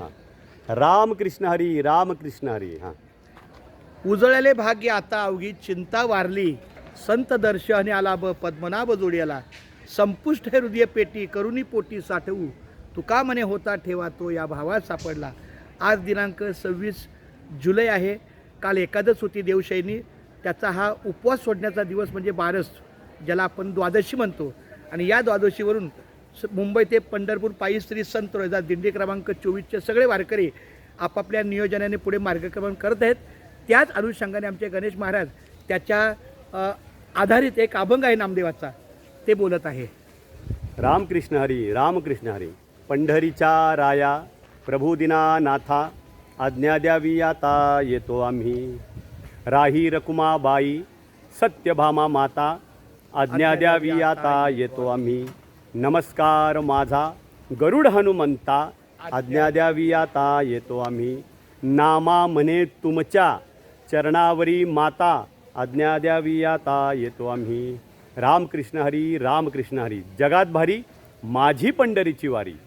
हां. रामकृष्ण हरी, रामकृष्ण हरी. हां. उजळले भाग्य आता अवघी चिंता वारली, संत दर्शनी आला ब पद्मनाभ जोड्याला, संपुष्ट हे हृदय पेटी करुणी पोटी साठवू, तुका म्हणे होता ठेवा तो या भावात सापडला. आज दिनांक 26 जुलै आहे. काल एकादश होती देवशयनी. त्याचा हा उपवास सोडण्याचा दिवस म्हणजे बारस, ज्याला आपण द्वादशी म्हणतो. आणि या द्वादशीवरून मुंबई ते पंढरपूर पायी श्री संत रोहिदास दिंडी क्रमांक 24चे सगळे वारकरी आपापल्या नियोजनाने पुढे मार्गक्रमण करत आहेत. त्याच अनुषंगाने आमचे गणेश महाराज त्याच्या आधारित एक अभंग आहे नामदेवाचा, ते बोलत आहे. रामकृष्ण हरी, रामकृष्ण हरी. पंढरीच्या राया प्रभू दीनानाथा, आज्ञा द्यावी आता येतो आम्ही. राही रकुमाबाई सत्यभामा माता, आज्ञा द्यावी आता येतो आम्ही. नमस्कार माझा गरुड हनुमंता, आज्ञा द्यावी आता येतो आम्ही. नामा म्हणे तुमच्या चरणावरी माता, आज्ञा द्यावी आता येतो आम्ही. रामकृष्ण हरी, रामकृष्ण हरी. जगात भारी माझी पंढरीची वारी.